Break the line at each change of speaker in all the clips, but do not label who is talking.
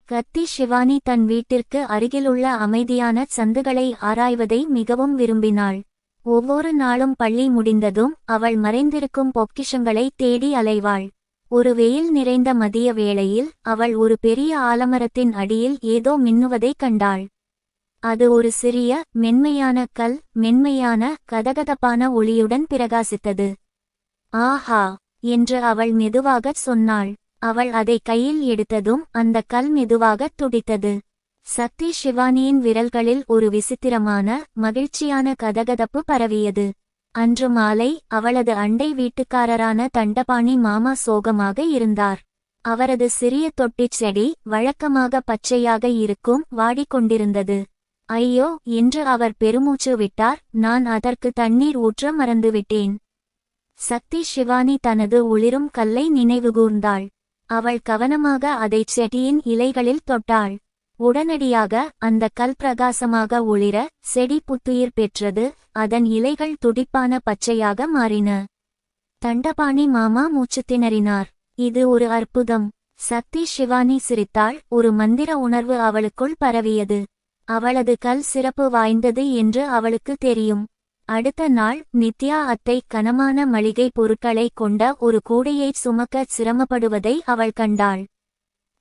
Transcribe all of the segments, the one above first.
கத்தி ஷிவானி தன் வீட்டிற்கு அருகிலுள்ள அமைதியான சந்துகளை ஆராய்வதை மிகவும் விரும்பினாள். ஒவ்வொரு நாளும் பள்ளி முடிந்ததும் அவள் மறைந்திருக்கும் பொக்கிஷங்களை தேடி அலைவாள். ஒரு வெயில் நிறைந்த மதிய வேளையில் அவள் ஒரு பெரிய ஆலமரத்தின் அடியில் ஏதோ மின்னுவதைக் கண்டாள். அது ஒரு சிறிய மென்மையான கல் மென்மையான கதகதப்பான ஒளியுடன் பிரகாசித்தது. ஆஹா என்று அவள் மெதுவாகச் சொன்னாள். அவள் அதை கையில் எடுத்ததும் அந்த கல் மெதுவாகத் துடித்தது. சக்தி ஷிவானியின் விரல்களில் ஒரு விசித்திரமான மகிழ்ச்சியான கதகதப்பு பரவியது. அன்று மாலை அவளது அண்டை வீட்டுக்காரரான தண்டபாணி மாமா சோகமாக இருந்தார். அவரது சிறிய தொட்டிச் செடி வழக்கமாக பச்சையாக இருக்கும் வாடிக்கொண்டிருந்தது. ஐயோ என்று அவர் பெருமூச்சு விட்டார். நான் அதற்கு தண்ணீர் ஊற்ற மறந்துவிட்டேன். சக்தி ஷிவானி தனது ஒளிரும் கல்லை நினைவுகூர்ந்தாள். அவள் கவனமாக அதைச் செடியின் இலைகளில் தொட்டாள். உடனடியாக அந்த கல் பிரகாசமாக ஒளிர செடி புத்துயிர் பெற்றது. அதன் இலைகள் துடிப்பான பச்சையாக மாறின. தண்டபாணி மாமா மூச்சு திணறினார். இது ஒரு அற்புதம். சக்தி ஷிவானி சிரித்தாள். ஒரு மந்திர உணர்வு அவளுக்குள் பரவியது. அவளது கல் சிறப்பு வாய்ந்தது என்று அவளுக்கு தெரியும். அடுத்த நாள் நித்யா அத்தை கனமான மளிகை பொருட்களை கொண்ட ஒரு கூடையைச் சுமக்கச் சிரமப்படுவதை அவள் கண்டாள்.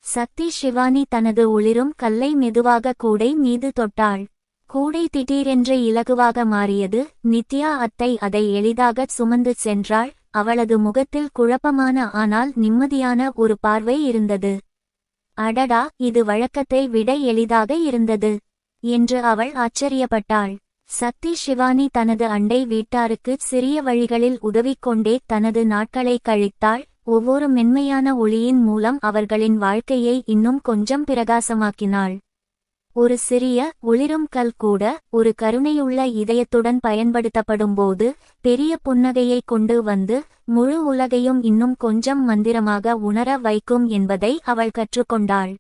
சக்தி ஷிவானி தனது ஒளிரும் கல்லை மெதுவாக கூடை மீது தொட்டாள். கூடை திடீரென்று இலகுவாக மாறியது. நித்யா அத்தை அதை எளிதாகச் சுமந்து சென்றாள். அவளது முகத்தில் குழப்பமான ஆனால் நிம்மதியான ஒரு பார்வை இருந்தது. அடடா, இது வழக்கத்தை விட எளிதாக இருந்தது என்று அவள் ஆச்சரியப்பட்டாள். சக்தி ஷிவானி தனது அண்டை வீட்டாருக்கு சிறிய வழிகளில் உதவிக்கொண்டே தனது நாட்களை கழித்தாள். ஒவ்வொரு மென்மையான ஒளியின் மூலம் அவர்களின் வாழ்க்கையை இன்னும் கொஞ்சம் பிரகாசமாக்கினாள். ஒரு சிறிய ஒளிரும் கல் கூட ஒரு கருணையுள்ள இதயத்துடன் பயன்படுத்தப்படும்போது பெரிய புன்னகையை கொண்டு வந்து முழு உலகையும் இன்னும் கொஞ்சம் மந்திரமாக உணர வைக்கும் என்பதை அவள் கற்றுக்கொண்டாள்.